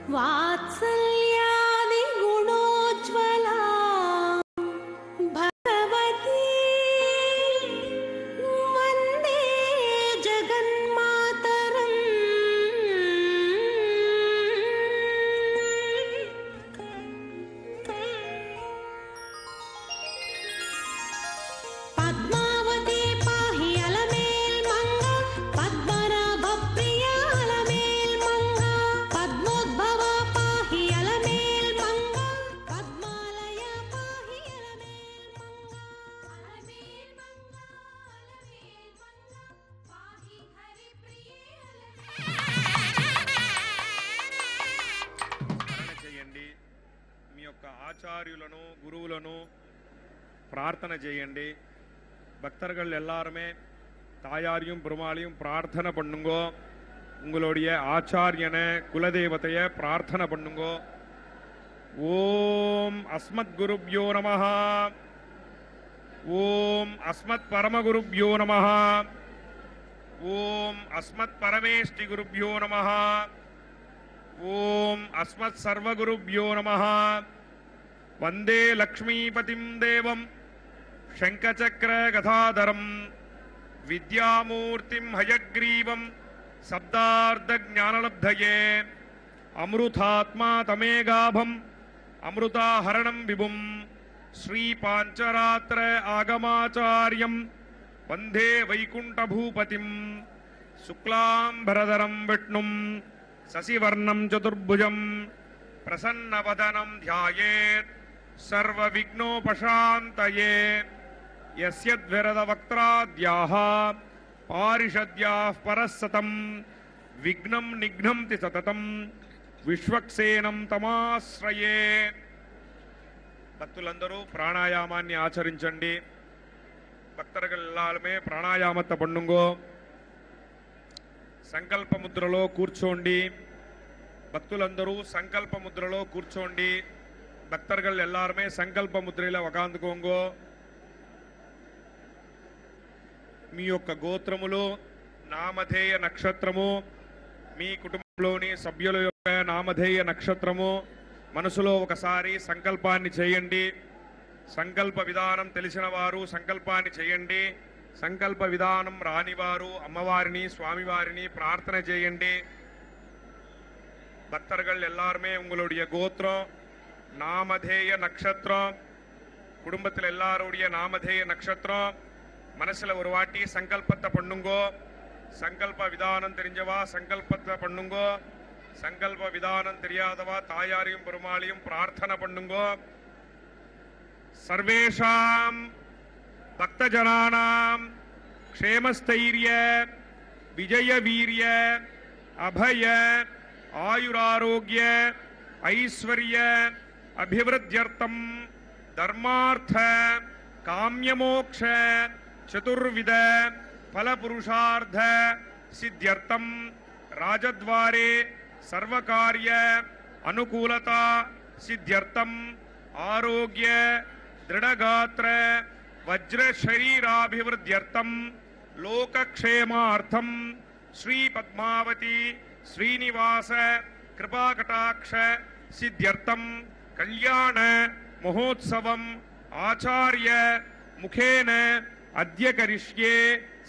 वात्सल्यादि गुणोज्ज्वला भगवती वन्दे जगन्मातरम्। पद्मावती पाहि अलमेल् मंगा, पद्मनाभ प्रिय अलमेल् मंगा, पद्मोद्भव पाहि अलमेल् मंगा, पद्मालय पाहि अलमेल् मंगा, अलमेल् मंगा, अलमेल् मंगा पाहि हरि प्रिय స్మరణ చేయండి. మీ యొక్క ఆచార్యులను గురువులను ప్రార్థన చేయండి. பக்தர்கள் எல்லாருமே தாயாரையும் பெருமாளையும் பிரார்த்தனை பண்ணுங்கோ. உங்களுடைய ஆச்சாரியனை குலதெய்வத்தைய பிரார்த்தனை பண்ணுங்கோ. ஓம் அஸ்மத் குருப்யோ நமஹ, ஓம் அஸ்மத் பரமகுருப்யோ நமஹ, ஓம் அஸ்மத் பரமேஷ்டி குருப்யோ நமஹ, ஓம் அஸ்மத் சர்வகுருப்யோ நமஹ. வந்தே லக்ஷ்மீபதிம் தேவம் शंखचक्र गदाधरं विद्यामूर्तिं हयग्रीवं शब्दार्थ ज्ञानलब्धये अमृतात्मा तमेगाभं अमृताहरणं विभुं श्री पांचरात्र आगमाचार्यं वंदे वैकुंठभूपतिं शुक्लांबरधरं विष्णुं शशिवर्णं चतुर्भुजं प्रसन्नवदनं ध्यायेत् सर्वविघ्नोपशान्तये। यस्यद्विरदवक्त्राद्याः पारिषद्याः परस्सतं विघ्नं निघ्नन्ति सततं विश्वक्सेनं तमाश्रये। భక్తులందరూ ప్రాణాయామాన్ని ఆచరించండి. భక్తர்கள் எல்லாருமே ప్రాణాయామத்தை பண்ணுங்கோ. సంకల్ప ముద్రలో కూర్చోండి. భక్తులందరూ సంకల్ప ముద్రలో కూర్చోండి. భక్తர்கள் எல்லாருமே సంకల్ప ముద్రలో ఉకాందుకోంగో. మీ యొక్క గోత్రములో నామధేయ నక్షత్రము, మీ కుటుంబంలోని సభ్యుల యొక్క నామధేయ నక్షత్రము మనసులో ఒకసారి సంకల్పాన్ని చేయండి. సంకల్ప విధానం తెలిసిన వారు సంకల్పాన్ని చేయండి. సంకల్ప విధానం రానివారు అమ్మవారిని స్వామివారిని ప్రార్థన చేయండి. భక్తர்கள் எல்லாருமே உங்களுடைய கோத்திரம் நாமதேய நட்சத்திரம், குடும்பத்தில் எல்லாருடைய நாமதேய நட்சத்திரம் மனசுல ஒரு வாட்டி சங்கல்பத்தை பண்ணுங்கோ. சங்கல்ப விதானம் தெரிஞ்சவா சங்கல்பத்தை பண்ணுங்கோ. சங்கல்ப விதானம் தெரியாதவா தாயாரையும் பெருமாளையும் பிரார்த்தனை பண்ணுங்கோ. சர்வேஷாம் பக்தஜனானாம் க்ஷேமஸ்தைரிய விஜய வீரிய அபய ஆயுராரோக்கிய ஐஸ்வர்ய अभिवृद्ध्यर्थम धर्मार्थ काम्यमोक्ष चतुर्विध फल पुरुषार्थ सिद्ध्यर्थम राजद्वारे सर्वकार्य अनुकूलता सिद्ध्यर्थम आरोग्य दृढ़गात्र वज्र शरीराभिवृद्ध्यर्थम लोकक्षेमार्थम श्री पद्मावती श्रीनिवास कृपाकटाक्ष सिद्ध्यर्थम कल्याण महोत्सवम आचार्य मुखेन अद्य करिष्ये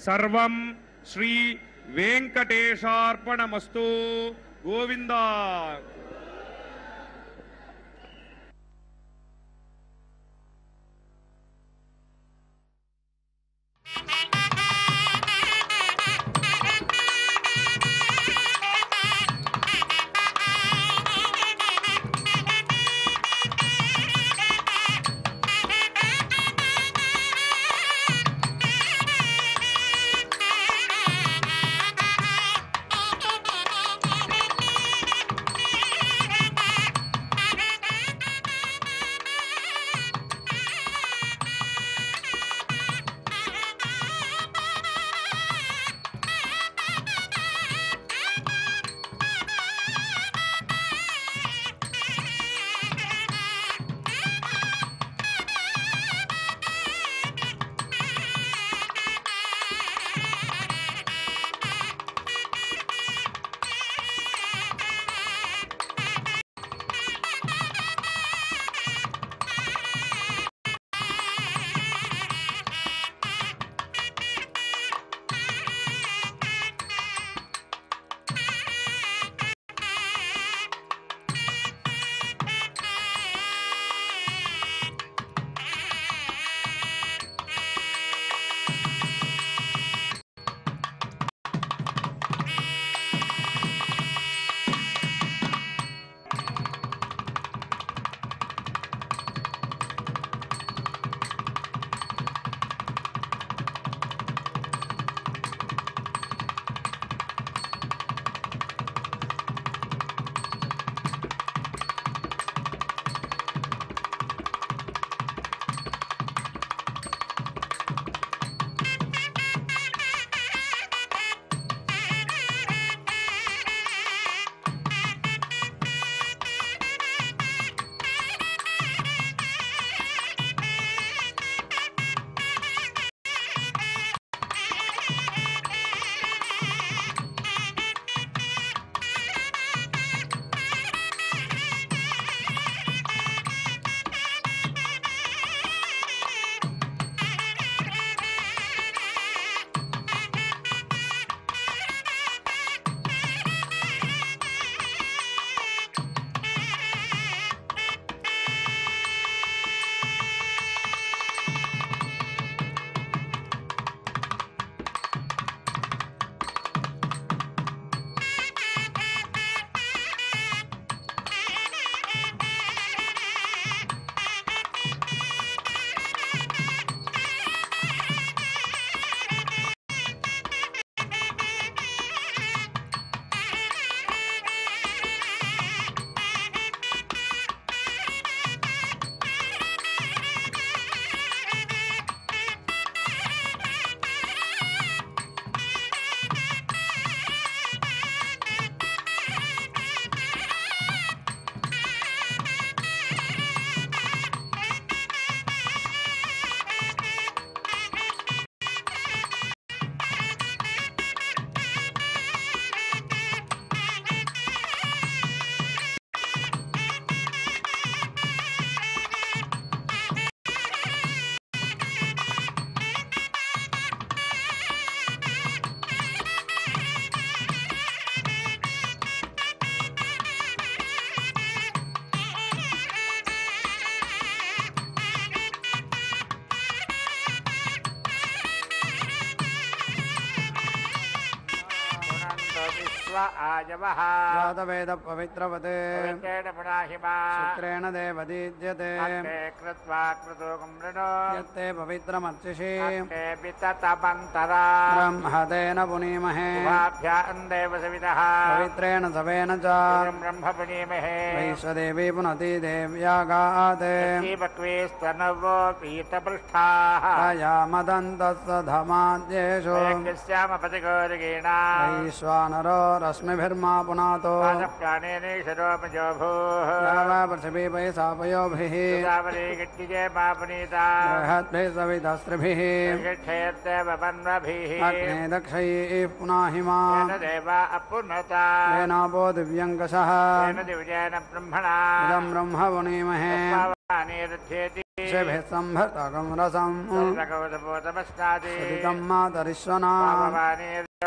सर्वं श्री वेंकटेशार्पणमस्तु। गोविंदा। स्व आजवः जातवेद पवित्रवते पवित्रेण पुनाहिमा शुक्रेण देवदीज्यते अन्ते कृत्वा क्रतुकं मृणो यत्ते पवित्रमर्चिषि अन्ते विततमन्तरा ब्रह्मतेन पुनीमहे उभाभ्यां देवसवितः पवित्रेण सवेन च ब्रह्म पुनीमहे वैश्वदेवी पुनति देव्यागाते बक्वेस्तनवो पीतपृष्ठाः यामदन्तस्सधमाद्येषु यज्ञस्यामपतिगोरिगीणा वैश्वानरो रश्मिभिर्मा पुनातो प्राणेनेशरोपजो भूः वा पृथिवी वैसापयोभिः गोदावरी गट्टिजे मापुनीता बृहद्भिः सवितस्त्रिभिः क्षेत्रवन्वभिः अग्ने दक्षैः पुनाहिमा येन देवा अपुनता येनापो दिव्यङ्कषः येन दिव्येन ब्रह्मणा इदं ब्रह्म पुनीमहे निरुध्येति शिभिः सम्भृतकं रसम् सर्वगौतपोतमस्नाति सदितं मातरिश्वना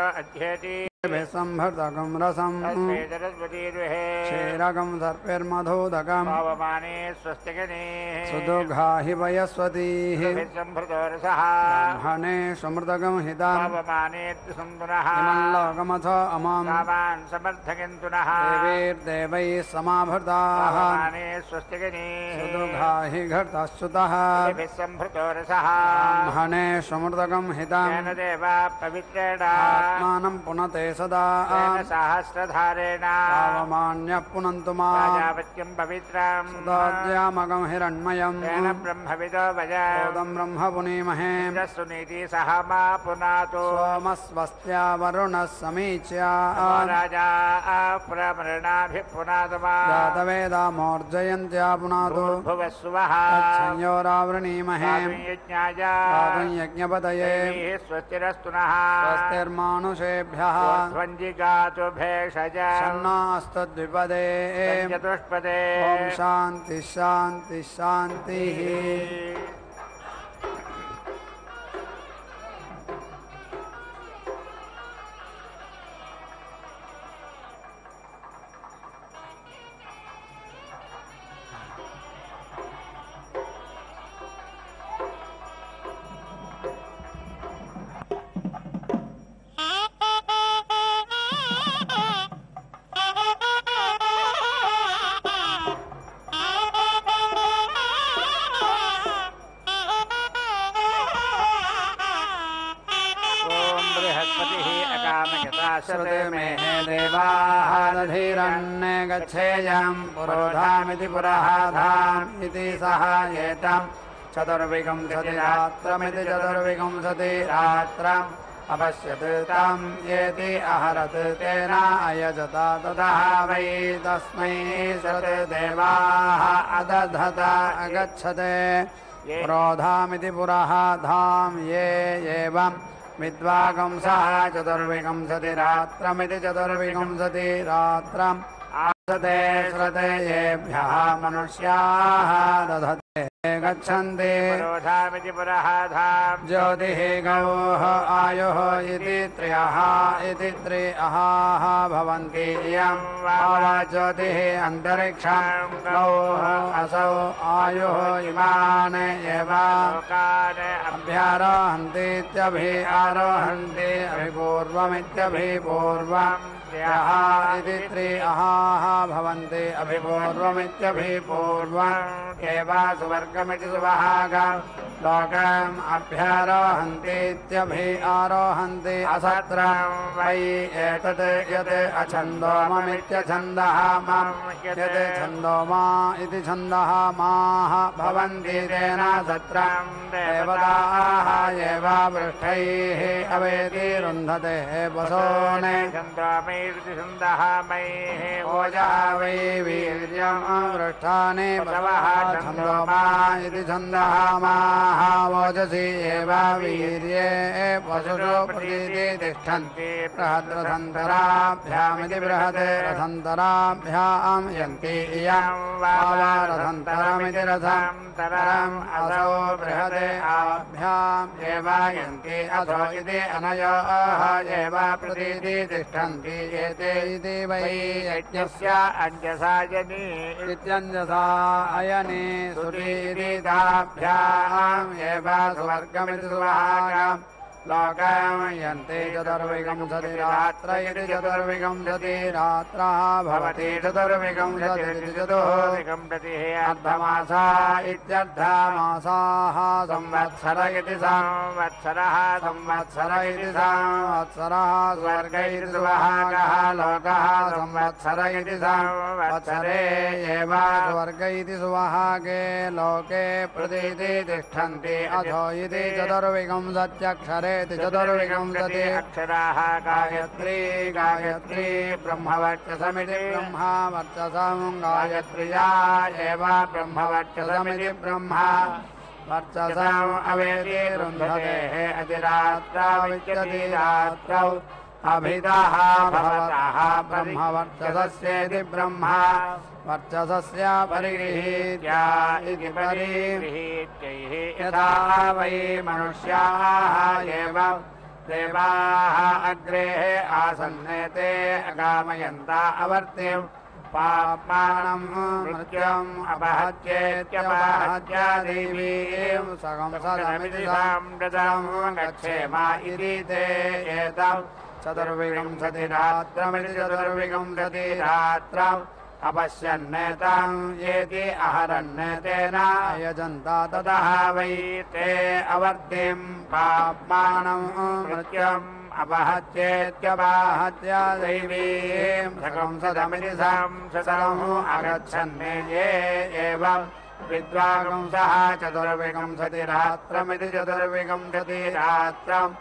अध्येति शिभिः सम्भृतकं रसम् तस्मेतरस्वतीर्विहे क्षीरकं सर्पिर्मधोदकम् पावमाने स्वस्तिगणेः सुदुघा हि वयस्वतीः संभृतो रसः ब्रह्मणे सुमृतकं हिताम् पावमाने सुन्दरः इमल्लोकमथ अमाम् कामान् समर्थयन्तुनः देवैर्देवैः समाभृताः पावमाने स्वस्तिगणेः सुदुघा हि घटश्च्युतः संभृतो रसः ब्रह्मणे सुमृतकं हिताम् येन देवा पवित्रेण आत्मानं पुनते सदा येन सहस्रधारेण पावमान्यः पुनन्तु माम् प्राजापत्यं पवित्रं सदाद्यामगं हिरण्मयम् तेन ब्रह्मविदो वज ओदं ब्रह्म पुनीमहे सुनीति सह मा पुनातो सोमस्वस्त्या वरुणः समीच्या राजा पुरमृणाभिः पुनातमा जातवेदामोर्जयन्त्या पुनातु भुवस्वः तच्छंयोरावृणीमहे यज्ञाय पातुं यज्ञपतये स्वस्तिरस्तु नः स्वस्तिर्मानुषेभ्यः स्वञ्जिगातु भेषज सन्नास्तद्विपदे चतुष्पदे ॐ शान्ति शान्ति शान्तिः श्रुते मे देवाः दधीरन्ने गच्छेयं पुरोधामिति पुरहाधाम् इति सहायेतम् चतुर्विंशति रात्रमिति चतुर्विंशति रात्रम् अपश्यत् तं येति अहरत् तेन अयजता ततः वै तस्मै श्रुते देवाः अदधत अगच्छते पुरोधामिति पुरहाधाम् ये एवम् विद्वागंसः चतुर्विंशति रात्रमिति चतुर्विंशति रात्रम् आसते श्रुते येभ्यः मनुष्याः दधते गच्छन्ति पुरोधामिति पुरहाधाम् ज्योतिः गौः आयुः इति त्रयः इति त्रिअः भवन्ति इयं वा ज्योतिः अन्तरिक्षं गौः असौ आयुः इमान् एव अभ्यारोहन्तीत्यभि आरोहन्ति अभिपूर्वमित्यभिपूर्वम् यः इति त्रिअः भवन्ति अभिपूर्वमित्यभिपूर्वम् एव सुवर्गमिति सुवहागम् लोकम् अभ्यारोहन्तीत्यभि आरोहन्ति असत्रं वै एतत् यत् अछन्दोममित्यछन्दः मम् यत् छन्दोमा इति छन्दः माः भवन्ति तेन सत्रं देवताः एव पृष्ठैः अवेति रुन्धते वसोने छन्दः मैः ओजा वै वीर्यम् पृष्ठानि पशवः छन्दोमा इति छन्दः माः वोजसि एव वीर्ये पशुषु प्रतीति तिष्ठन्ति बृहद्रथन्तराभ्यामिति बृहत् रथन्तराभ्याम् यन्ति इयं वारथन्तरमिति रथं तरम् असौ बृहद् आभ्याम् एव यन्ति अथो इति अनयोः एव प्रतीति तिष्ठन्ति एते इति वै यज्ञस्य अञ्जसायनी इत्यञ्जसा अयने सुरीरिताभ्याम् एव सुवर्गमिति सुवहागम् लोकयन्ति चतुर्विंशतिरात्र इति चतुर्विंशतिरात्रः भवति चतुर्विंशतिरिति चतुर्विंशतिः अर्धमासा इत्यर्धमासाः संवत्सर इति संवत्सरः संवत्सर इति संवत्सरः स्वर्ग इति सुभागः लोकः संवत्सर इति संवत्सरे एव स्वर्ग इति सुभागे लोके प्रतीति तिष्ठन्ति अथो इति चतुर्विंशत्यक्षरेति चतुर्विंशति अक्षराः गायत्री गायत्री ब्रह्मवर्चसमिति ब्रह्मवर्चसं गायत्र्या एव ब्रह्मवर्चसमिति ब्रह्मा वर्चसम् अवेति रुन्धते अधिरात्रावित्यधिरात्रौ अभितः भवतः ब्रह्मवर्चसस्येति ब्रह्मा वर्चसस्य परिगृहीत्या इति परिगृहीत्यैः यथा वै मनुष्याः एव देवाः अग्रे आसन्नेते अगामयन्ता अवर्तिम् पाप्मानं मृत्युम् अपहत्येत्यपहत्य देवीं संसदमिति साम्प्रतं गच्छेम इति ते एतम् चतुर्विंशतिरात्रमिति चतुर्विंशतिरात्रम् अपश्यन्नेताम् येति अहरन्नेतेन यजन्ता ततः वै ते अवर्तिम् पाप्मानं मृत्युम् अपहत्येत्यपहत्य दैवीं संसदमिति संसदम् अगच्छन्ने ये एवम् विद्वांसः चतुर्विंशतिरात्रमिति चतुर्विंशतिरात्रम्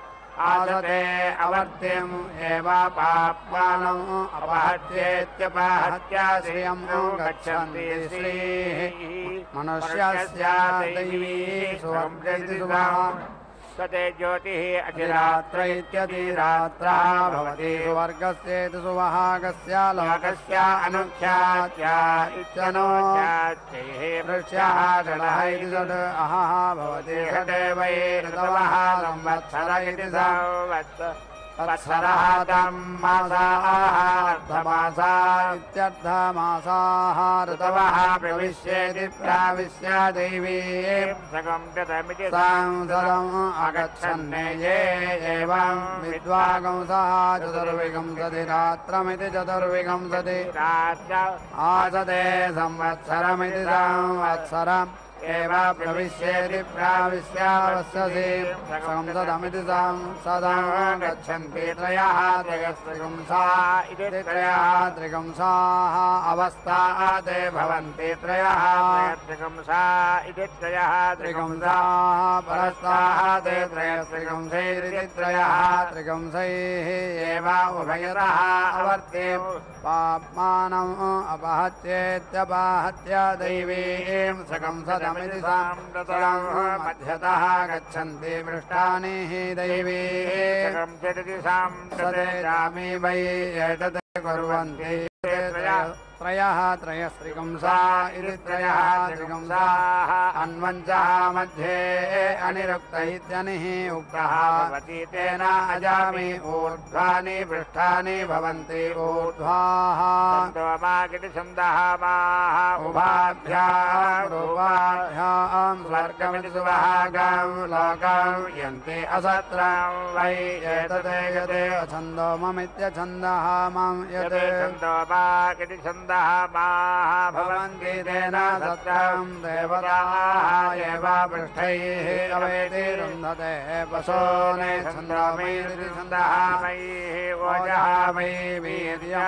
आदते अवर्तिम् एव पाप्मानम् अपहत्येत्यपहत्य श्रियम् गच्छन्ति श्रीः मनुष्यस्य दैवी सुवर्गेति सुभाम् सते ज्योतिः अधिरात्र इत्यधिरात्रः भवति सुवर्गस्येति सुवहागस्य लोकस्य अनुख्यात्या इत्यनुख्यात्यैः वृक्ष्यः षडः इति षड् अहः भवति षडे वै ऋतवः संवत्सर इति संवत्सरः तं मासाः अर्धमासा इत्यर्धमासाः ऋतवः प्रविश्येति प्राविश्य दैवीं संसदमिति संसदम् अगच्छन्ने ये एवं विद्वांसः चतुर्विंशतिरात्रमिति चतुर्विंशतिरात्र आसते संवत्सरमिति संवत्सरम् एव प्रविश्येति प्राविश्य वत्ससि संसदमिति संसदम् गच्छन्ति त्रयः त्रयस्त्रिगुंसा इति त्रयः त्रिगुंसाः अवस्थाः ते भवन्ति त्रयः त्रिगुंसा इति त्रयः त्रिगुंसाः परस्ताः ते त्रयस्त्रिगुंसैरिति त्रयः त्रिगुंसैः एव उभयतः अवर्तिम् पाप्मानम् अपहत्येत्यपहत्य दैवीं संसदमिति साम्प्रतम् मध्यतः गच्छन्ति मृष्टानि हि दैवीः संसदे रामी वै एतत् कुर्वन्ति त्रयः त्रयस्त्रिगुंसा इति त्रयः त्रिगुंसाः अन्वञ्चः मध्ये अनिरुक्त इत्यनिः उक्तः भवति तेन अजामि ऊर्ध्वानि पृष्ठानि भवन्ति ऊर्ध्वाः छन्दः उभाभ्याम् रूपाभ्याम् स्वर्गमिति सुवहागम् लोकम् यन्ति असत्रम् वै एतते यते छन्दोममित्यछन्दः मम् यते छन्दोमाकिति छन्दः भवन्ति तेन सत्रम् देवताः एव पृष्ठैः अवेति रुन्धते पशोने छन्दोमैरिति छन्दः मयिः ओजः वै वीर्य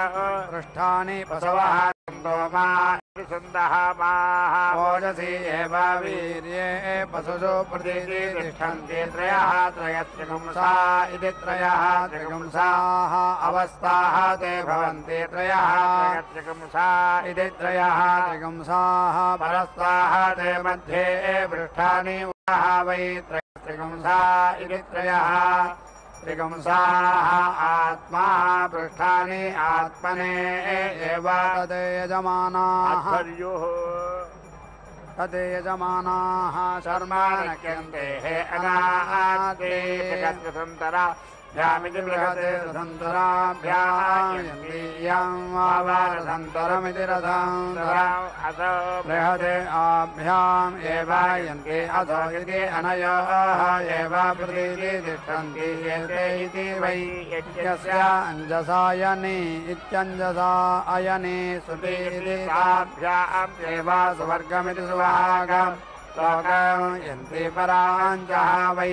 पृष्ठानि पशवः छन्दोमा छन्दः ओजसि एव वीर्ये पशुषु प्रतीति तिष्ठन्ति त्रयः त्रयस्त्रिगुंसा इति त्रयः त्रिगुंसाः अवस्थाः ते भवन्ति त्रयः त्रिगुंसा इति त्रयः त्रिगुंसाः परस्ताः ते मध्ये पृष्ठानि वै त्रयस्त्रिगुंसा इति त्रयः त्रिगुंसाः आत्मा पृष्ठानि आत्मने एव तदे यजमानाः तदे यजमानाः शर्मा नक्यन्ते अनाते रथाभ्यामिति बृहते रथन्तराभ्यायन्ति यं वारथन्तरमिति रथान्तरम् असौ बृहते आभ्याम् एवायन्ति अथो इति अनयोः एव प्रतीति तिष्ठन्ति एते इति वै यस्य अञ्जसायने इत्यञ्जसा अयने सुति इति ताभ्याम् एव सुवर्गमिति सुभागम् लोकम् यन्ति पराञ्चः वै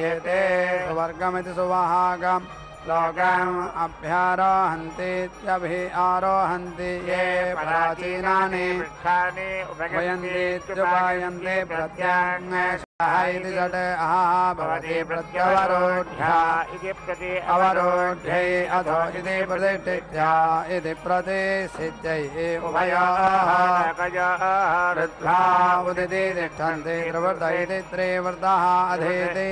एते सुवर्गमिति सुभागम् लोकम् अभ्यारोहन्तीत्यभिआरोहन्ति ये प्राचीनानि वृक्षाणि उपयन्तीत्युपयन्ति प्रत्याङ्गशः इति षट् भवति प्रत्यवरोढ्या इति प्रति अवरोढ्यै अथो इति प्रतिष्ठित्या इति प्रतिष्ठित्यै उभयोः ऋद्ध्वा उदिति तिष्ठन्ति त्रिवृत इति त्रिवृतः अधीति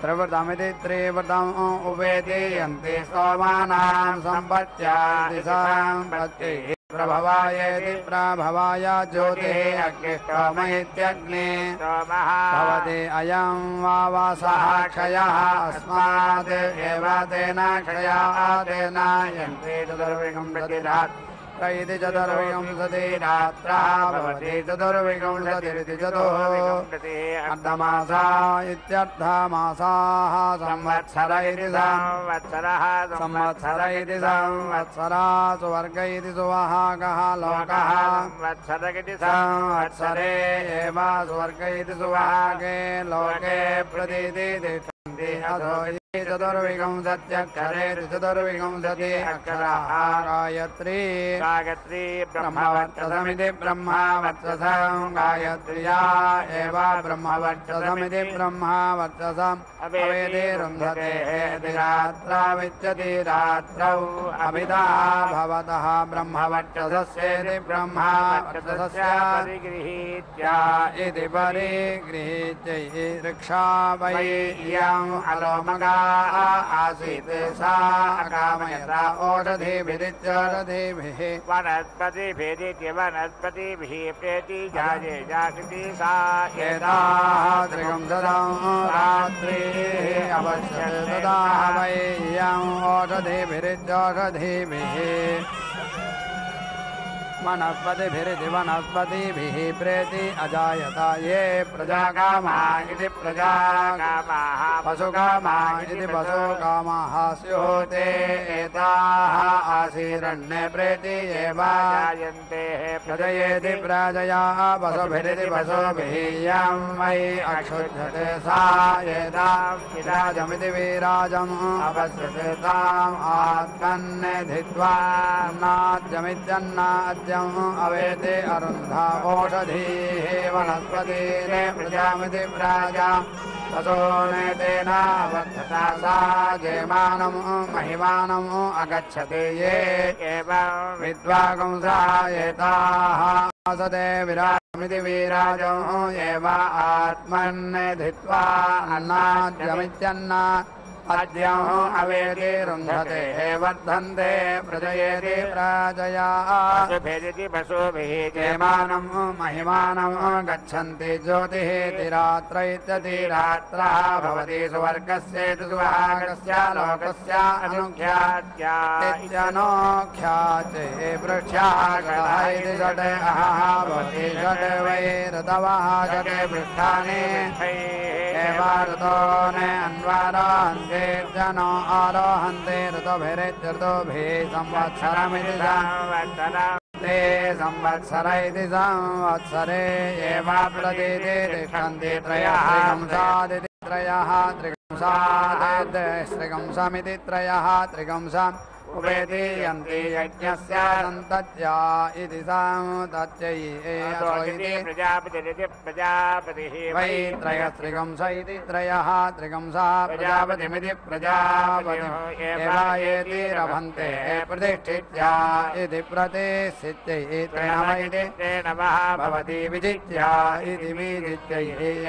त्रिवृतमिति त्रिवृतम् उपेदीयन्ति सोमानां सम्पत्त्या सम्पत्तिः प्रभवायेति प्रभवाय ज्योतिः अग्निष्टोमयित्यग्ने भवति अयं वावसः क्षयः अस्मात् एव तेन क्षयातेन यन्ति चतुर्विंशतिः इति चतुर्विंशति रात्रः भवति चतुर्विंशतिरिति अर्धमासा इत्यर्धमासाः संवत्सर इति संवत्सर इति संवत्सरा सुवर्ग इति सुवहागः लोकः संवत्सरे एव सुवर्ग इति सुवहागे लोके प्रतीति तिष्ठन्ति अथो चतुर्विंशत्यक्षरे चतुर्विंशति अक्षराः गायत्री ब्रह्मवर्चसमिति ब्रह्मवर्चसं गायत्र्या एव ब्रह्मवर्चसमिति ब्रह्मवर्चसम् अवेदि रुन्धते रात्रा विच्यति रात्रौ अभिधा भवतः ब्रह्मवर्चसस्येति ब्रह्मवर्चसस्य परिगृहीत्या इति परिगृहीत्यै वृक्षा वै इयम् अलोमगा आसीत् सा अकामयता ओषधिभिरित्यौषधिभिः वनस्पतिभिरिति वनस्पतिभिः प्रेति जाये जागृति सा एताः त्रिगुंसदं रात्रिः अवश्यं तदा वै यं ओषधिभिरित्यौषधिभिः वनस्पतिभिरिति वनस्पतिभिः प्रेति अजायता ये प्रजाकामा इति प्रजाकामाः पशुकामाः इति पशुकामाः स्युः ते एताः आसीरण्ये प्रेति एव जायन्ते प्रजयेति प्रजया पशुभिरिति पशुभिः यं वै अक्षुध्यते सा एतां विराजमिति विराजम् अपश्यते ताम् आत्मन्निधित्वा अन्नाद्यमित्यन्नाद्य अवेते अरुन्धा ओषधीः वनस्पतिः प्रजामिति प्राजा ततोनेतेन वर्धता सा जयमानं महिमानम् अगच्छति ये एवं विद्वागुंसा एताः सदे विराजमिति विराजम् एव आत्मन्निधित्वा अन्नाद्यमित्यन्ना अद्यम् अवेति रुन्धते वर्धन्ते प्रजयेति प्रजया भेदति पशुभिः जयमानं महिमानं गच्छन्ति ज्योतिः तिरात्र इत्यतिरात्रः भवति सुवर्गस्येति सुभागस्य लोकस्य अनुख्यात्या इत्यनोख्याते वृक्षाः षडः इति षड् भवति षड् वै ऋतवः षड् वृक्षाणि एव ऋतोने अन्वारोहन्ते जनो आरोहन्ते ऋतुभिरित्यऋतुभिः संवत्सरमिति ते संवत्सर इति संवत्सरे एव प्रतीति तिष्ठन्ति त्रयः त्रिगंसादिति त्रयः त्रिगंसमिति त्रयः त्रिगंसम् उपेदीयन्ति यज्ञस्य सन्तत्या इति सन्तत्यै प्रजापतिः वै त्रयस्त्रिगंस इति त्रयः त्रिगंसा प्रजापतिमिति प्रजापतिम् एवायेति रभन्ते प्रतिष्ठित्या इति प्रतिष्ठित्यै त्रिणव इति त्रिणवः भवति विजित्या इति विजित्यै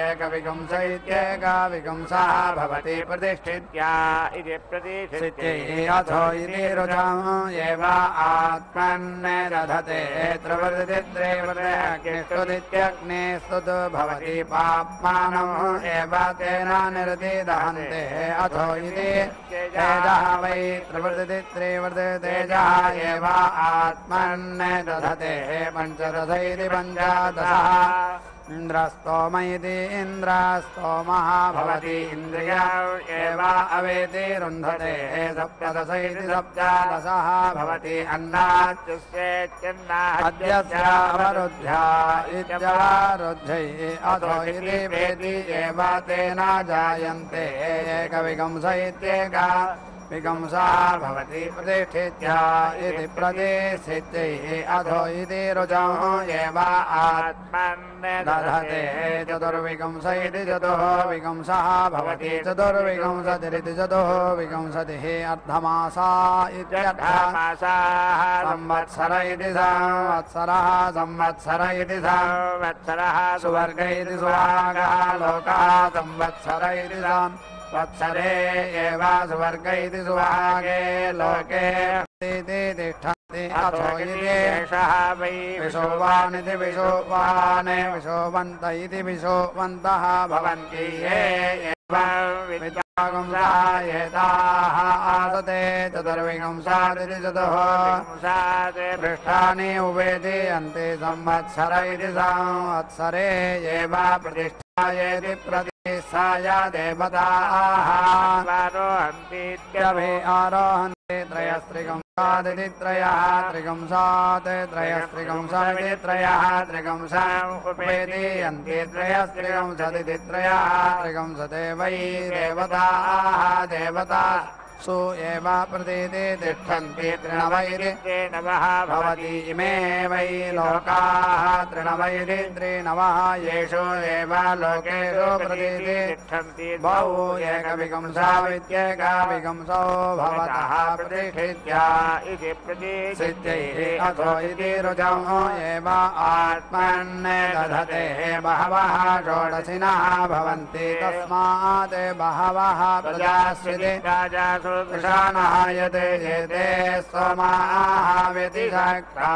एकविगंस इत्येकविगंसः भवति प्रतिष्ठित्या इति प्रतिष्ठित्यै अथो इति रुजाम् एव आत्मन् दधते त्रिवृदित्रेवृदग्निस्तुदित्यग्ने स्तुतो भवति पाप्मानम् एव तेन निरति दहन्ते अथो इति तेजः वै त्रिवृदित्रेवृदतेजः एव आत्मन् दधते पञ्चदश इति पञ्चदशः इन्द्रस्तोम इति इन्द्रस्तोमः भवति इन्द्रिया एव अवेति रुन्धते सप्तदश इति सप्तदशः भवति अन्नाद्यस्य अवरुद्ध्या इत्यवरुद्ध्यै अथो इति वेति एव तेन जायन्ते एकविकंस इत्येका विकंसा भवति प्रतिष्ठित्या इति प्रतिष्ठित्यै अथो इति रुजम् एव आत्मन् दधते चतुर्विकंस इति चतुर्विकंसः भवति चतुर्विकंसतिरिति चतुर्विकंसतिः अर्धमासा इत्यर्धमासाः संवत्सर इति संवत्सरः संवत्सर इति संवत्सरः सुवर्ग इति सुहागः लोकः संवत्सर इति वत्सरे एव सुवर्ग इति सुहागे लोके तिष्ठन्ति अथो इति एषः वै विशोवान् इति विशोवान् विशोवन्त इति विशोवन्तः भवन्ति ये एताः आसते चतुर्विंशादिति चतुर्विंशात् पृष्ठानि उपेदीयन्ते संवत्सर इति संवत्सरे एव प्रतिष्ठायेति प्रतिष्ठाय देवताः आरोहन्ति त्रयस्त्रिकंसादिति त्रयः त्रिकंसात् त्रयस्त्रिकंसादिति त्रयः त्रिकंसाम् उपेदीयन्ति त्रयस्त्रिकंसदिति त्रयः त्रिकंसते वै देवताः देवता सु एव प्रतीति तिष्ठन्ति तृणवैरि त्रिनवः भवति इमे वै लोकाः तृणवैरि त्रिनवः येषु एव लोकेषु प्रतीति तिष्ठन्ति बहु एकविकंसा विद्येकविकंसो भवतः प्रतिष्ठित्या इति प्रतिष्ठित्यै अथो इति रुजम् एव आत्मन् दधते बहवः षोडशिनः भवन्ति तस्मात् बहवः प्रजास्विति राजासु कृशानः यते एते सोमाः व्यतिशक्ता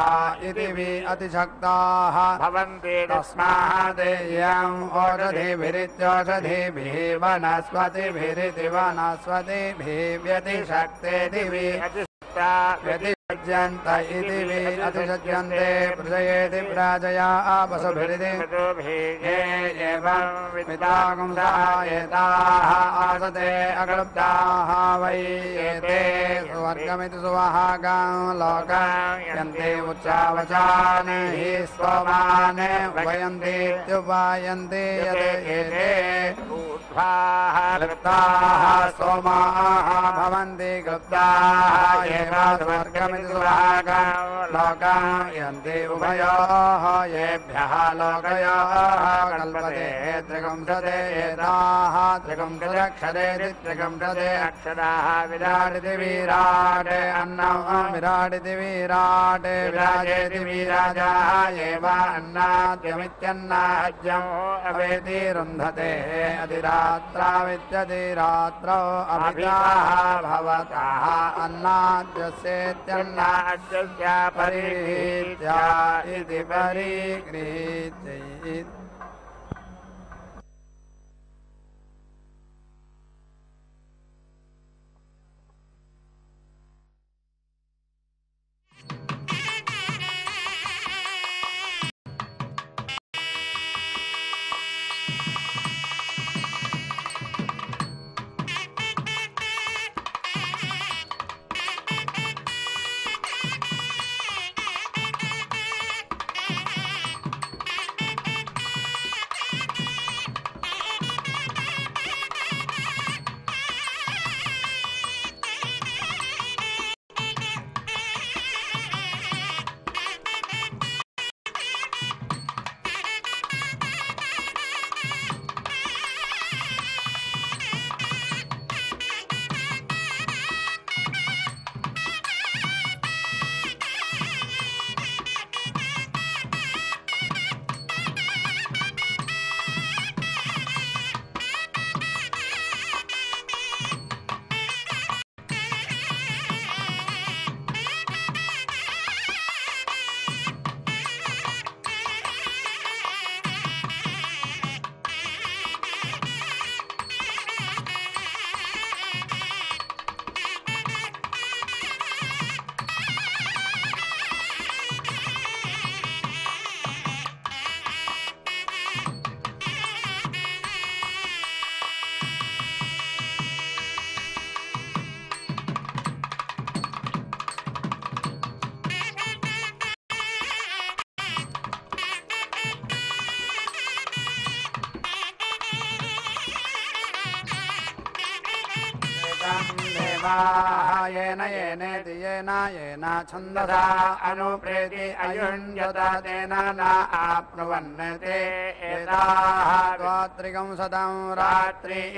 इति अतिशक्ताः भवन्ति तस्मात् यम् ओषधिभिरित्यौषधिभिः वनस्पतिभिरिति वनस्पतिभिः व्यतिशक्तेति व्यतिसज्यन्त इति अतिसज्यन्ते प्रजयेति प्राजया पशुभिरिति एवं विद्यागुंसः एताः आसते अक्लुप्ताः वै एते सुवर्गमिति सुवहागां लोकां यन्ते उच्चावचान् हि स्तोमान् वयन्तीत्युपायन्ति यत् एते क्लुप्ताः स्तोमाः भवन्ति क्लुप्ताः एव स्वर्गमिति सुवहागां लोकां यन्ति उभयोः येभ्यः लोकयोः कल्पते त्रिकंसते एताः त्रिकंसदक्षरेति त्रिकंसदे अक्षराः विराडिति विराट् अन्नं विराडिति विराट् विराजेति विराजाः एव अन्नाद्यमित्यन्नाद्यम् अवेति रुन्धते अधिरात्रावित्यधिरात्रौ अभिताः भवतः अन्नाद्यस्येत्यन्नाद्यस्य परिहीत्या इति परिगृहीत्यै स्वाहा येन येनेति येन येन छन्दसा अनुप्रेति अयुञ्जत तेन न आप्नुवन् ते एताः द्वात्रिकं शतं रात्रिः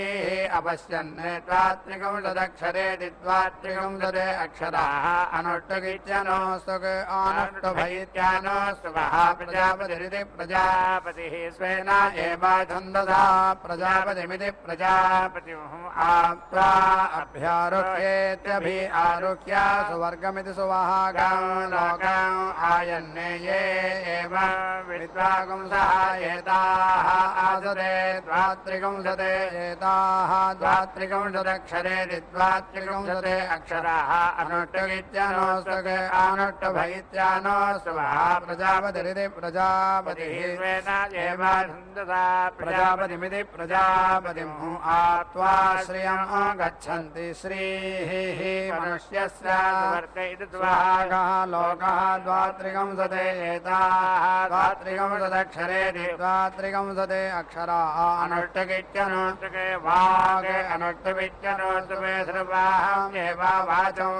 अपश्यन् द्वात्रिकं शदक्षरेति द्वात्रिकं शते अक्षराः अनुष्टुगित्यनो सुख अनुष्टुभैत्यानो सुखः प्रजापतिरिति प्रजापतिः स्वेन एव छन्दसा प्रजापतिमिति प्रजापतिम् आप्त्वा अभ्यारुह्येत्यभि आरुह्य सुवर्गमिति सुवहागं लोकम् आयन्ने ये एव विद्वागुंसः एताः आसदे द्वात्रिकंशते एताः द्वात्रिकंशदक्षरेति द्वात्रिकंशते अक्षराः अनुष्टुगित्यनोस्तुक अनुष्टुभैत्यानोस्तुवः प्रजापतिरिति प्रजापतिः स्वेन एव छन्दसा प्रजापतिमिति प्रजापतिम् आप्त्वा श्रियम् गच्छन्ति श्रीः मनुष्यस्य सुवर्गः लोकः द्वात्रिकंशते एताः द्वात्रिकंशदक्षरेति द्वात्रिकंशते अक्षराः अनुष्टुगित्यनोस्तुके वाग् अनुष्टुगित्यनोस्तुके सर्वाः एव वाचो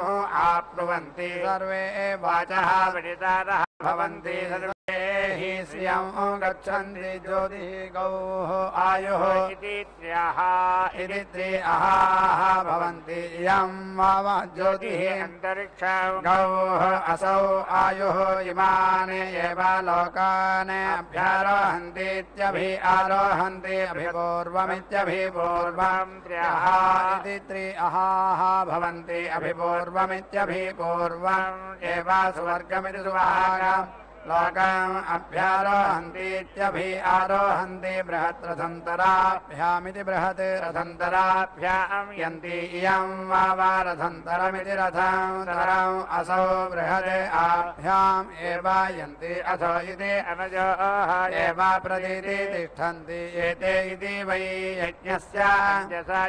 आप्नुवन्ति सर्वे वाचः विदितारः भवन्ति सर्वे हि श्रियं गच्छन्ति ज्योतिः गौः आयुः इति त्र्यः इति त्रिअः भवन्ति इयं वाव ज्योतिः अन्तरिक्षं गौः असौ आयुः इमानि एव लोकान् अभ्यारोहन्तीत्यभि आरोहन्ति अभिपूर्वमित्यभिपूर्वं त्र्यः इति त्रिअः भवन्ति अभिपूर्वमित्यभिपूर्वम् एव सुवर्गमिति सुवहागम् लोकम् अभ्यारोहन्तीत्यभि आरोहन्ति बृहत् रथन्तराभ्यामिति बृहत् रथन्तराभ्यां यन्ति इयं वाव रथन्तरमिति रथन्तरम् असौ बृहत् आभ्याम् एव यन्ति अथो इति अनजोः एव प्रतीति तिष्ठन्ति एते इति वै यज्ञस्य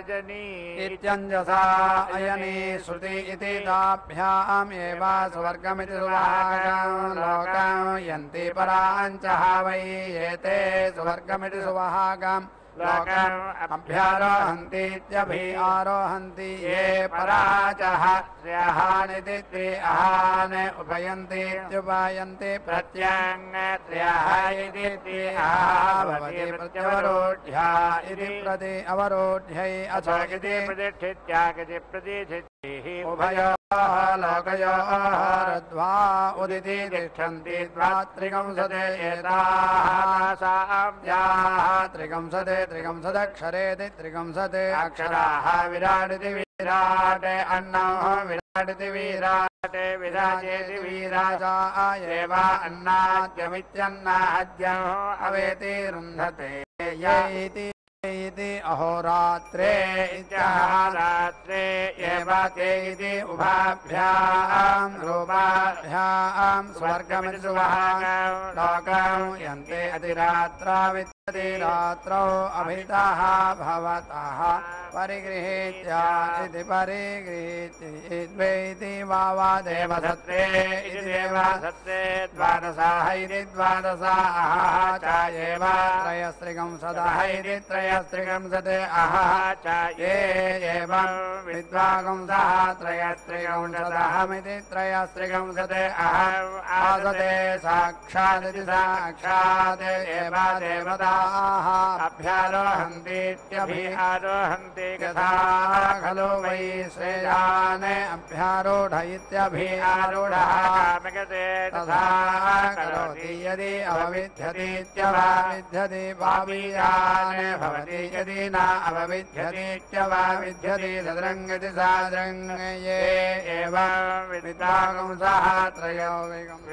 जनी इत्यञ्जसा अयनी श्रुति इति ताभ्याम् एव स्वर्गमिति सुवहागम् लोकम् यन्ति पराञ्चः वै एते सुवर्गमिति सुवहागम् लोकम् अभ्यारोहन्तीत्यभि आरोहन्ति ये पराचः त्र्यहानिति त्रिअहान् उपयन्तीत्युपयन्ति प्रत्यङ् त्र्यः इति त्रिअः भवति प्रत्यवरोढ्या इति प्रति अवरोढ्यै अथो इति प्रतिष्ठित्यागिति प्रतिष्ठितिः उभयोः लोकयोः रद्ध्वा उदिति तिष्ठन्ति द्वात्रिकंशते एताः त्रिकंशते त्रिकंशदक्षरेति त्रिकंशते अक्षराः विराडिति विराट अन्नः विराडिति विराट विराजेति विराजा एव अन्नाद्यमित्यन्नाद्यम् अवेति रुन्धते येति इति अहोरात्रे इत्यहोरात्रे एव ते इति उभाभ्याम् रूपाभ्याम् स्वर्गमिति सुवहागम् लोकम् यन्ते अतिरात्रावित्यतिरात्रौ अभितः भवतः परिगृहीत्या इति परिगृहीति वावादेवसत्रे इति देवसत्रे द्वादशाः इति द्वादशाः च एव त्रयस्त्रिकंशदः इति त्रयस्त्रिकंशते अहः च ये एवं विद्वागुंसः त्रयस्त्रिकंशदहमिति त्रयस्त्रिकंशते अहम् आसते साक्षादिति साक्षात् एव देवताः अभ्यारोहन्तीत्यभि आरोहन्ति यथा खलु वै श्रेयान् अभ्यारूढ इत्यभि आरूढः तथा करोति यदि अवविध्यतीत्यवाविध्यति भावीयान् भवति यदि न अवविध्यतीत्यवाविध्यति सदृङ्गति सादृङ्ग ये एवं विद्वागुंसः त्रयोविगम्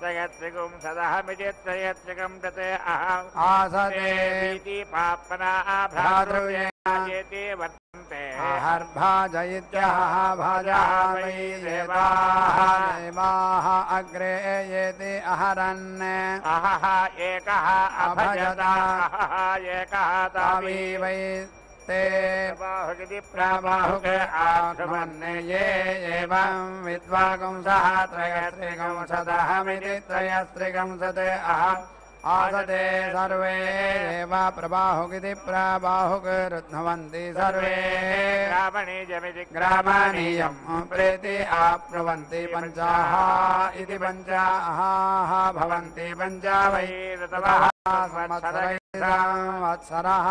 त्रयस्त्रिकंशदहमिति त्रयस्त्रिकं तते अहम् आसदेति पाप्ना भ्रातृव्येति वर्तन्ते हर्भाजयित्यः भाजः वै देवाः अग्रे येति अहरन् अहः एकः अभजतः एकः तावी वै ते बाहुगिति प्राबाहुक आगमन् ये एवं विद्वागुंसः त्रयस्त्रिकंशदहमिति त्रयस्त्रिकंशते अहम् आसते सर्वे एव प्रबाहुगिति प्रबाहुगरुध्नवन्ति सर्वे ग्रामणीयमिति ग्रामणीयं प्रेति आप्नुवन्ति पञ्चाः इति पञ्चाः भवन्ति पञ्चा वै ऋतवः संवत्सरः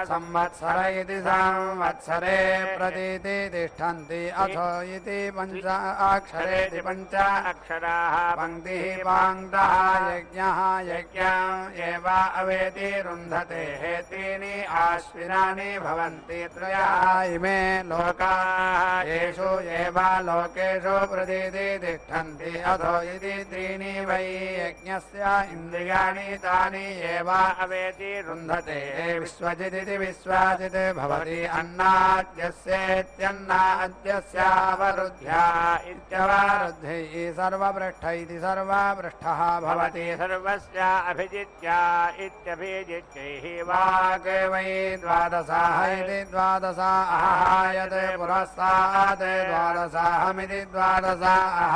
संवत्सर इति संवत्सरे प्रतीति तिष्ठन्ति अथो इति पञ्चाक्षरे पञ्च अक्षराः पङ्क्तिः पाङ्क्तः यज्ञः यज्ञम् एव अवेति रुन्धते त्रीणि आश्विनानि भवन्ति त्रयः इमे लोकाः येषु एव लोकेषु प्रतीति तिष्ठन्ति अथो इति त्रीणि वै यज्ञस्य इन्द्रियाणि तानि एव अवेति रुन्धते विश्वजिदिति विश्वाजित् भवति अन्नाद्यस्येत्यन्नाद्यस्यावरुद्ध्या इत्यवरुद्धिः सर्वपृष्ठ इति सर्वपृष्ठः भवति सर्वस्य अभिजित्या इत्यभिजित्यैः वाक् वै द्वादशाः इति द्वादशाः पुरस्तात् द्वादशाहमिति द्वादशाः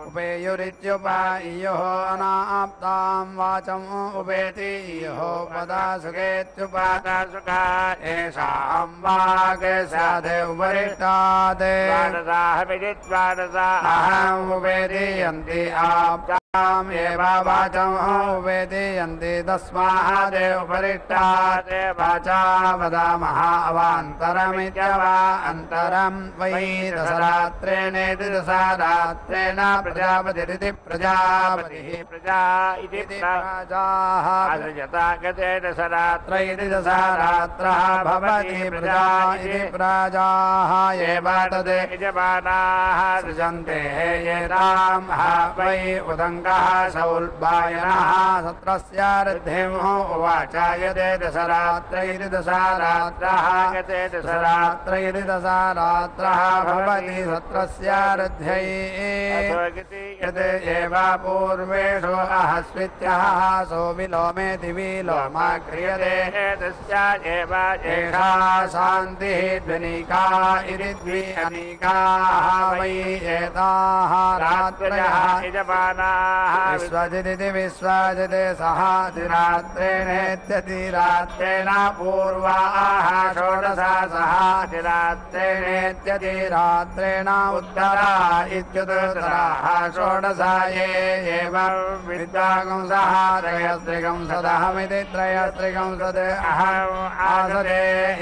उपेयुरित्युपायोः अनाप्तां वाचम् उपेति इयोः पदासुखेत्युपादासुखा येषां वाक् स्यात् उपरिष्टात् द्वादशाहमिति अहम् उपेदीयन्ति आप्ताम् एव वाचम् उपेदीयन्ति तस्मात् उपरिष्टात् वाचा वदामः अवान्तरमित्यवा अन्तरं वै दशरात्रेणेति दशरात्रेण प्रजापतिरिति प्रजापतिः प्रजा इति प्रजाः असृजता गते दशरात्र इति दशरात्रः भवति प्रजा इति प्रजाः एव तद् यजमानाः सृजन्ते येषां वै उदङ्गः सौल्बायनः सत्रस्य ऋद्धिम् उवाच यते दशरात्र इति दशरात्रः गते दशरात्र इति दशरात्रः भवति सत्रस्य ऋद्ध्यै यत् एव पूर्वेषु अहस्वित्यः सो विलोमेति विलोमा क्रियते तस्य एव एषा शान्तिः द्विनीका इति द्विअनीकाः वै एताः रात्रयः यजमानाः विश्वजिदिति विश्वजित् सह तिरात्रेणेत्यतिरात्रेण पूर्वाः षोडशा सह तिरात्रेणेत्यतिरात्रेण उत्तरा इत्युत्तराः षोडशा ये एवं विद्वागुंसः त्रयस्त्रिगुंसदहमिति त्रयस्त्रिगुंसद् अहम् आसते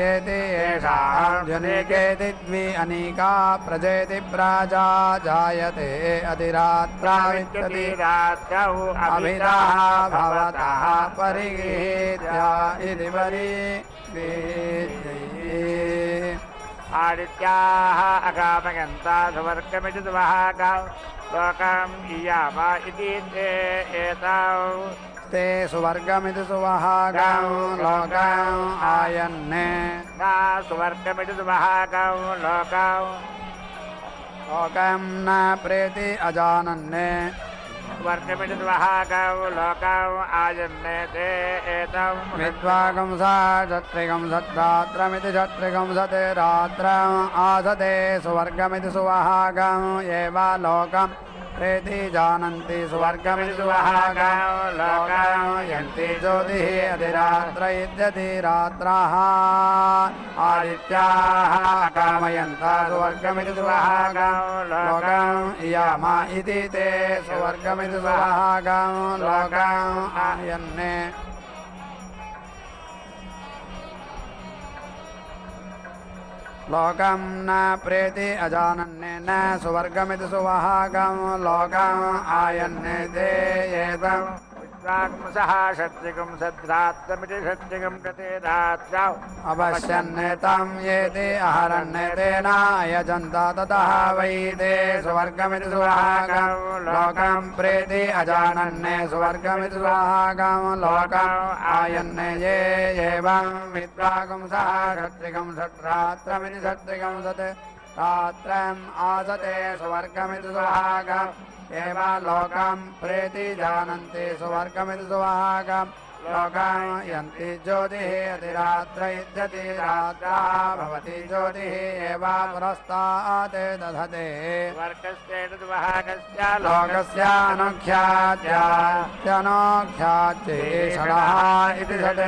एति येषां जनिकेति द्वि अनीका प्रजेति प्राजा जायते अधिरात्रा विद्यति रात्रौ अभिराः भवतः परिगृहीत्या इति परिगृहीत्यैः आदित्याः अकामयन्ता सुवर्गमिति दुवहागां लोकम् इयाम इति ते एताौ ते सुवर्गमिति सुवहागां लोकम् आयन्ने न सुवर्गमिति दुवहागां लोकौ लोकं न प्रेति अजानन्ने सुवर्गमिति दुवहागां लोकौ आयन्ने ते एतौ विद्वागंसा षट्त्रिगंसद्रात्रमिति षट्त्रिगंसत् रात्रम् आसते सुवर्गमिति सुवहागम् एव लोकम् प्रेति जानन्ति सुवर्गमिति सुवहागम् लोकम् यन्ति ज्योतिः अधिरात्र इत्यधिरात्राः आदित्याः कामयन्ता सुवर्गमिति सुवहागम् लोकम् इयाम इति ते सुवर्गमिति सुवहागम् लोकम् आयन्ने लोकं न प्रेति अजानन्ने न सुवर्गमिति सुवहागं लोकम् आयन्ने ते एतम् विद्वांसः षट्त्रिगुंसद्रात्रमिति षट्त्रिगं गते रात्रौ अवश्यन्ने तं येति अहरन्ने तेन यजन्ता ततः वै ते सुवर्गमिति सुवहागं लोकं प्रेति अजानन्ने सुवर्गमिति सुवहागं लोकम् आयन्ने ये एवं विद्वागुंसः षट्त्रिगंसद्रात्रमिति षट्त्रिगंसत् रात्रम् आसते सुवर्गमिति सुवहागम् एव लोकं प्रेति जानन्ति सुवर्गमिति सुवहागम् लोकां यन्ति ज्योतिः अतिरात्र इत्यति रात्रा भवति ज्योतिः एवा पुरस्तात् दधते वर्गस्येतद्वहागस्य लोकस्यानोख्यात्यात्यनोख्यात्ये षडः इति षड्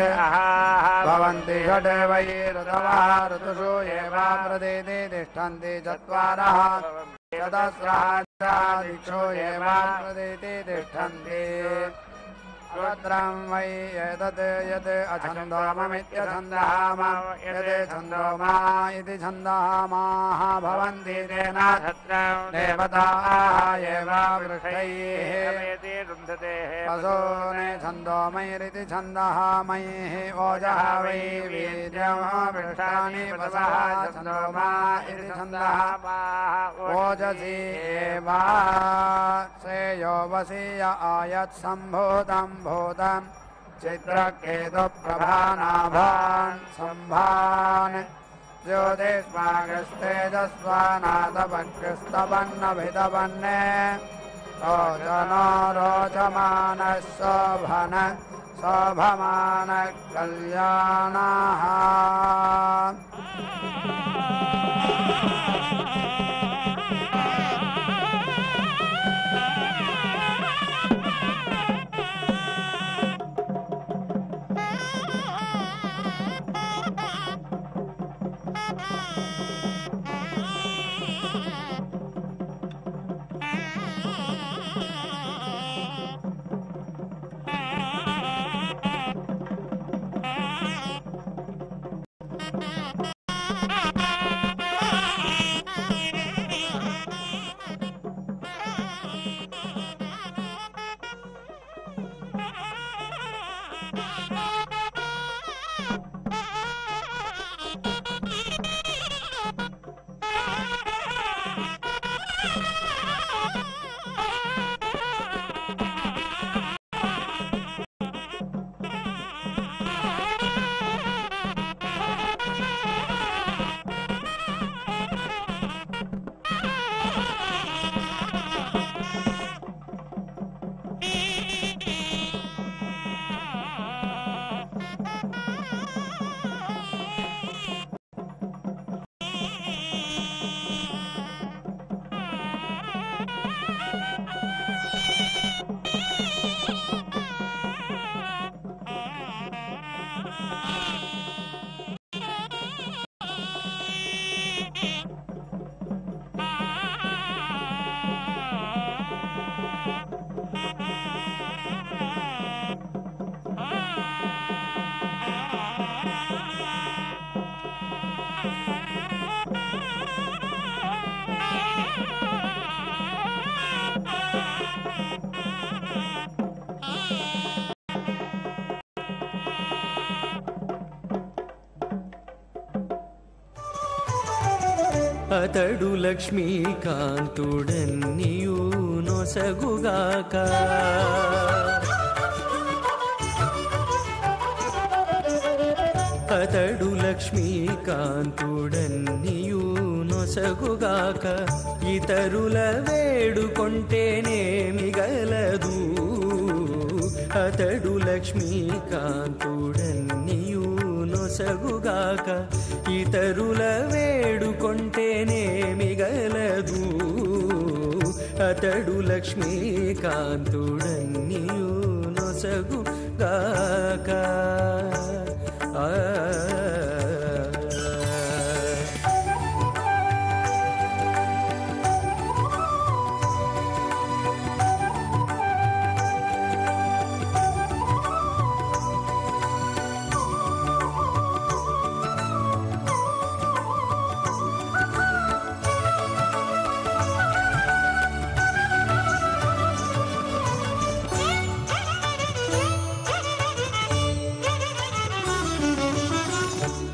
भवन्ति षड् वै ऋतवः ऋतुषु एवा प्रदेति तिष्ठन्ति चत्वारः चतस्रः एवा प्रदेति तिष्ठन्ति रुद्रं वै एतत् यत् अछन्दोममित्यछन्दः यत् छन्दोमा इति छन्दः भवन्ति तेन देवताः एव वृक्षैः पशूने छन्दोमैरिति छन्दः मयिः ओजः वै वीर्यं वृक्षाणि पशवः छन्दोमा इति छन्दः ओजसी एव श्रेयो वसीय आयत्सम्भूतं भूतं चित्रकेतुप्रभानाभान् सम्भान् ज्योतिष्मागस्तेजस्वानादपकृस्तवन्नभितवन्ने रोचनो रोचमानः शोभन शोभमानः कल्याणः అతడు లక్ష్మీకాంతుడన్నియు నొసగుగాక అతడు లక్ష్మీకాంతుడన్నియు నొసగుగాక ఇతరుల వేడుకొంటేనే మిగలదు అతడు లక్ష్మీకాంతుడన్నియు నొసగుగాక ఇతరుల వేడుకొంటేనే మిగలదు అతడు లక్ష్మీకాంతుడన్నియు నొసగుగాక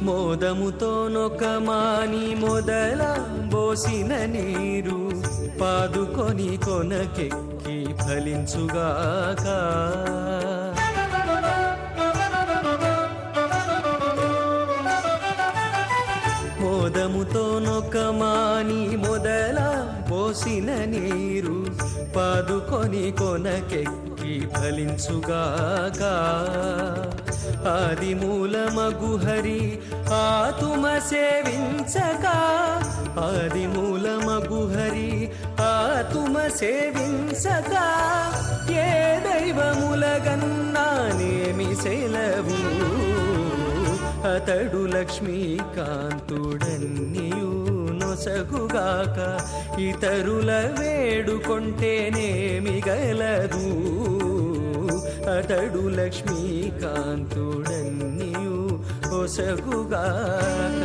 మోదముతో నొకమాని మొదల బోసిన నీరు పాదుకొని కొనకెక్కి ఫలించుగాక మోదముతో నొకమాని మొదల బోసిన నీరు పాదు పాదుకొని కొనకెక్కి ఫలించుగాక. ఆదిమూలమగు హరి ఆతుమ సేవించక, ఆదిమూలమగు హరి ఆతుమ సేవించక, ఏ దైవములగన్నానేమి సెలవు. అతడు లక్ష్మీకాంతుడన్నియు నొసగుగాక, ఇతరుల వేడుకొంటేనేమి గలదు. అతడు లక్ష్మీకాంతుడన్నియు ఒసగుగాక.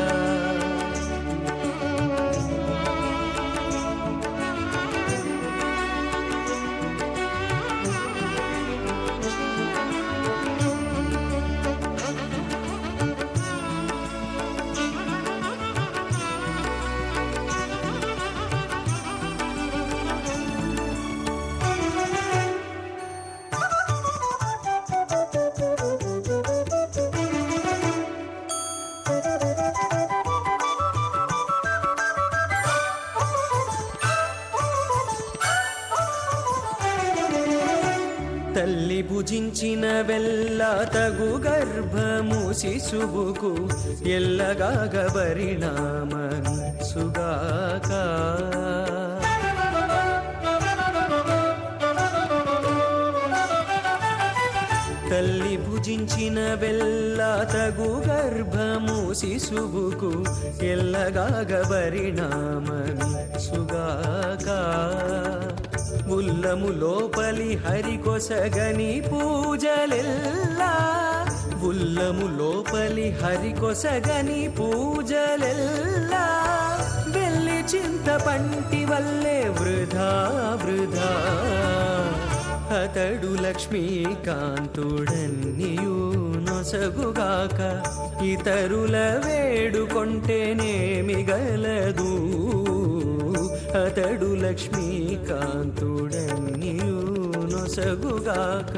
తల్లి భుజించిన వెల్ల తగు గర్భము శిశువుకు ఎల్లగాగ పరిణామసుగాక. తల్లి భుజించిన వెల్ల తగు గర్భము శిశువుకు ఎల్లగాగ పరిణామసుగాక. ఉల్లము లోపలి హరికొసగని పూజలెల్లా, ఉల్లము లోపలి హరికొసగని పూజలెల్లా, వెల్లి చింతపంటి వల్లే వృధా వృధా. అతడు లక్ష్మీకాంతుడన్నియు నొసగుగాక, ఇతరుల వేడుకొంటేనేమి గలదు. అతడు లక్ష్మీకాంతుడన్నియు నొసగుగాక.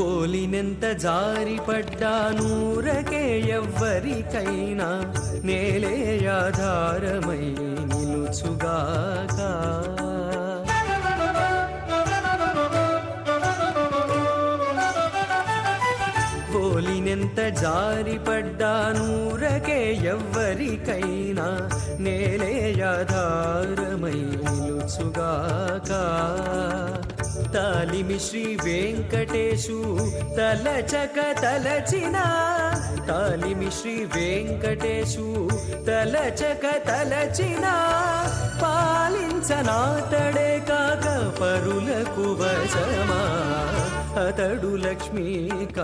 ఓలినెంత జారిపడ్డా నూరకే ఎవ్వరికైనా నేలే ఆధారమై నిలుచుగాక. ఓలినెంత జారిపడ్డా నూరకే ఎవ్వరికైనా నేలే ఆధారమై నిలుచుగాక. తాలిమి శ్రీ వెంకటేశు తలచక తలచిన, తాలిమి శ్రీ వెంకటేశు తలచక తలచిన, పాలించనాతడే కాక పరులకు వశమా. అతడు లక్ష్మీకాంతుడన్నియు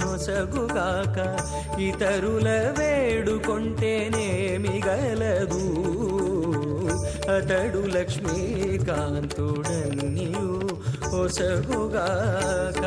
నొసగుగాక, ఇతరుల వేడుకొంటేనేమి గలదు. అతడు లక్ష్మీకాంతుడన్నియు ఒసగుగాక.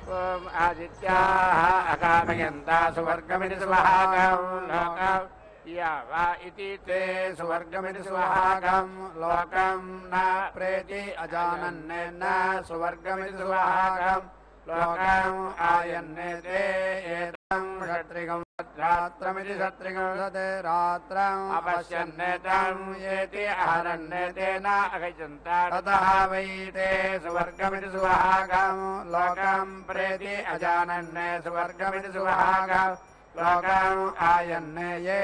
ॐ आदित्याः अकामयन्ता सुवर्गमिति सुभागं लोकं या वा इति ते सुवर्गमिति सुभागं लोकं न प्रेति अजानन्ने न सुवर्गमिति सुभागं लोकम् आयन्ने ते एतं क्षत्रिगं रात्रमिति क्षत्रिगं सते रात्रम् अपश्यन्ने तं येति अहरन्ने तेन अगच्छन्ता ततः वै ते सुवर्गमिति सुभागं लोकं प्रेति अजानन्ने सुवर्गमिति सुभागं लोकम् आयन्ने ये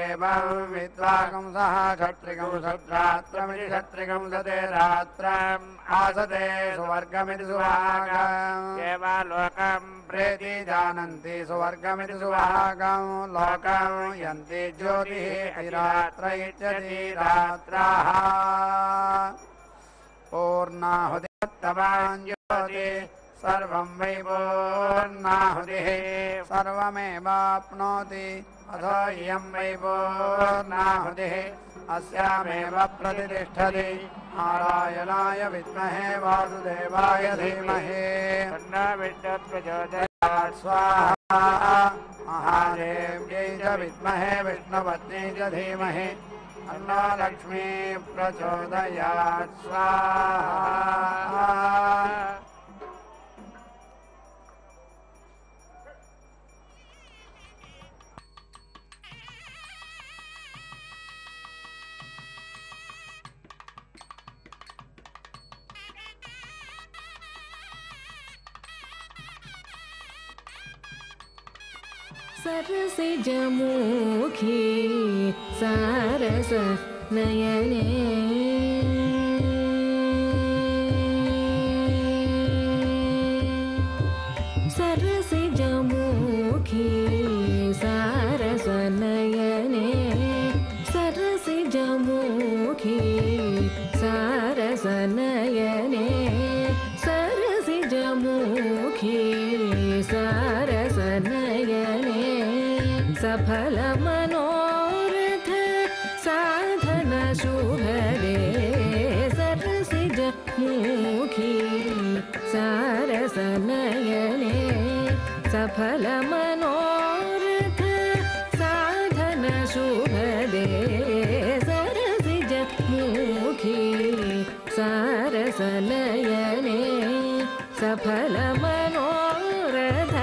एवं विद्वागं सह क्षत्रिगं सत्रात्रमिति क्षत्रिगं सते रात्रम् आसते सुवर्गमिति सुभागम् देवालोकं प्रेति जानन्ति सुवर्गमिति सुभागं लोकं यन्ति ज्योतिः रात्र इत्यति रात्राः पूर्णाहुतिर्तवान् ज्योति सर्वं वै पूर्णाहुतिः सर्वमेवाप्नोति अथो इयं वै पूर्णाहुतिः अस्यामेव प्रतिष्ठति नारायणाय विद्महे वासुदेवाय धीमहि तन्नो विद्युत् प्रचोदयात् स्वाहा महादेव्यै च विद्महे विष्णुपत्न्यै च धीमहि तन्नो लक्ष्मी प्रचोदयात् स्वाहा सरसिजमुखी सारस नयने सरसिजमुखी सारस नयने सरसिजमुखी सारस नयने सरसिजमुखी सारस नयने सफल मनोरथ साधन शुभदे सरसिजमुखी सारस नयने सफल मनोरथ साधन शुभदे सरसिजमुखी सारस नयने सफल मनोरथ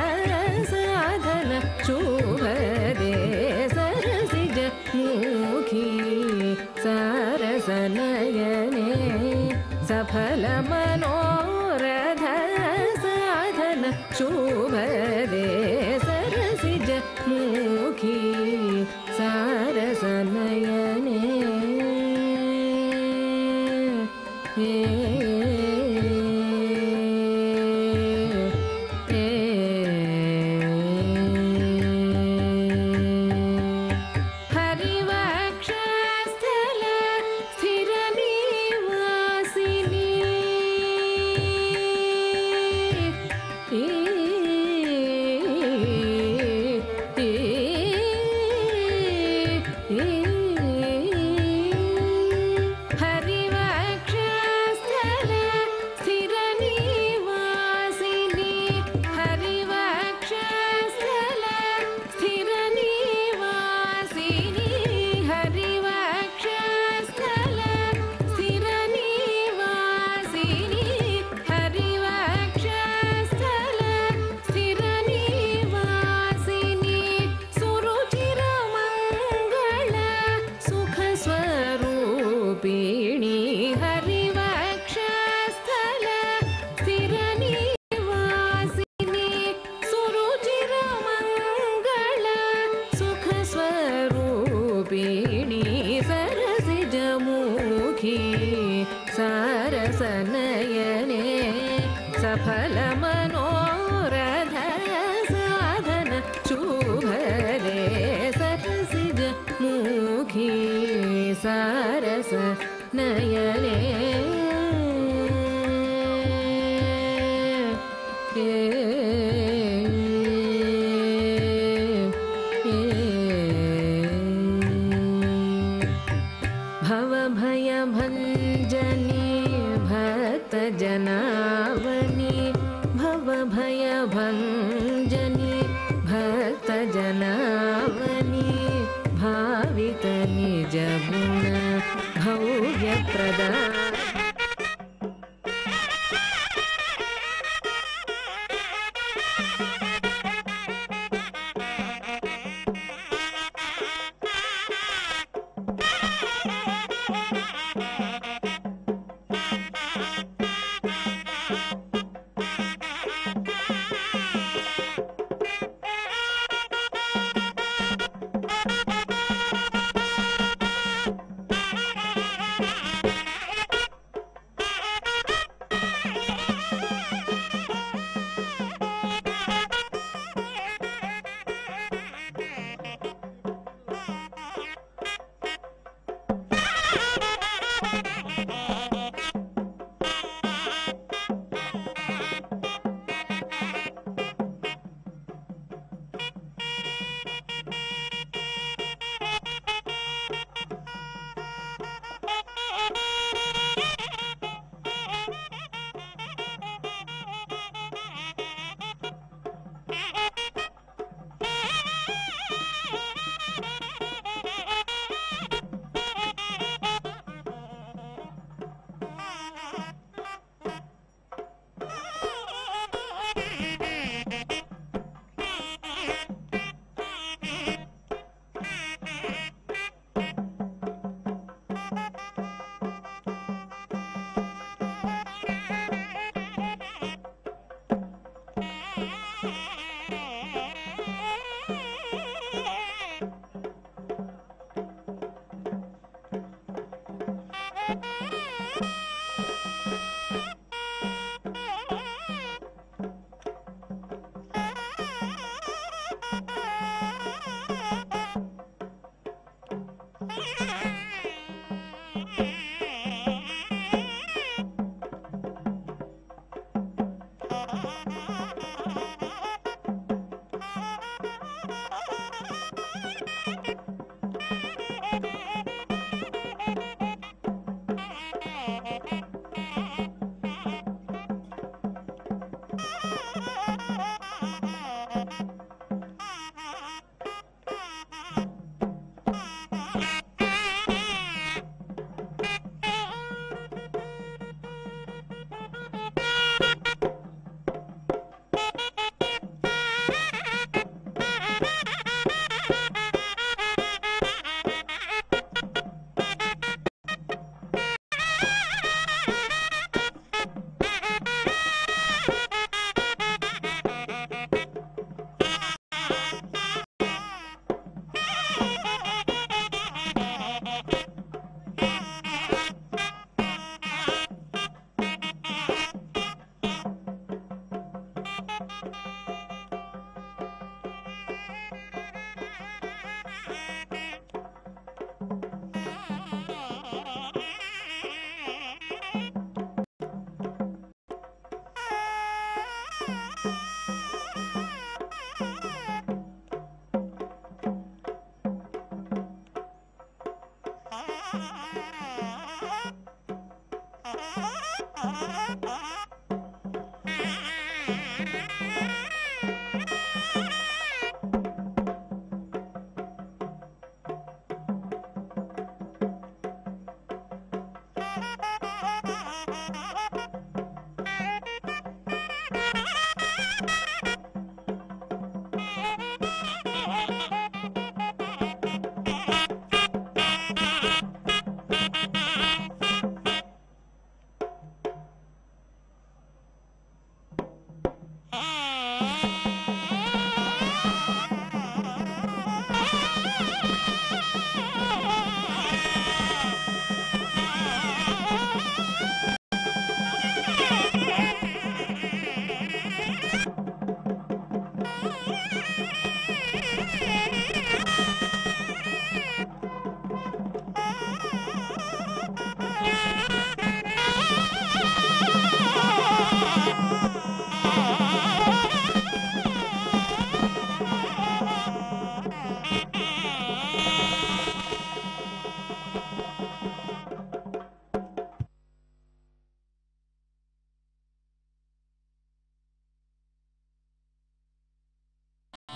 साधन शुभदे सरसिजमुखी सारस नयने सफल मनोरथ साधन शुभदे सरसिजमुखी सारस नयने सफल मनोरथ साधन शुभदे सरसिजमुखी सारस नयने भवभयभञ्जनी भक्तजनावनी भवभयभञ्जनी भक्तजनावनी भावित निजगुण भव्यप्रदा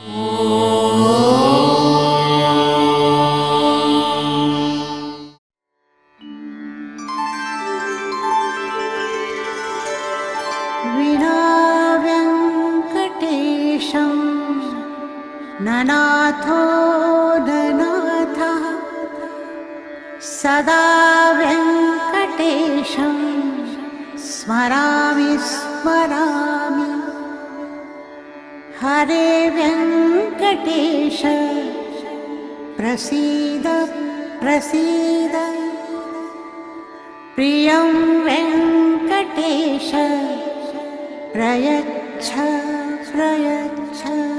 विना वेङ्कटेशं ननाथो ननाथः सदा वेङ्कटेशं स्मरामि स्मरामि हरे वेङ्कटेश प्रसीद प्रसीद प्रियं वेङ्कटेश प्रयच्छ प्रयच्छ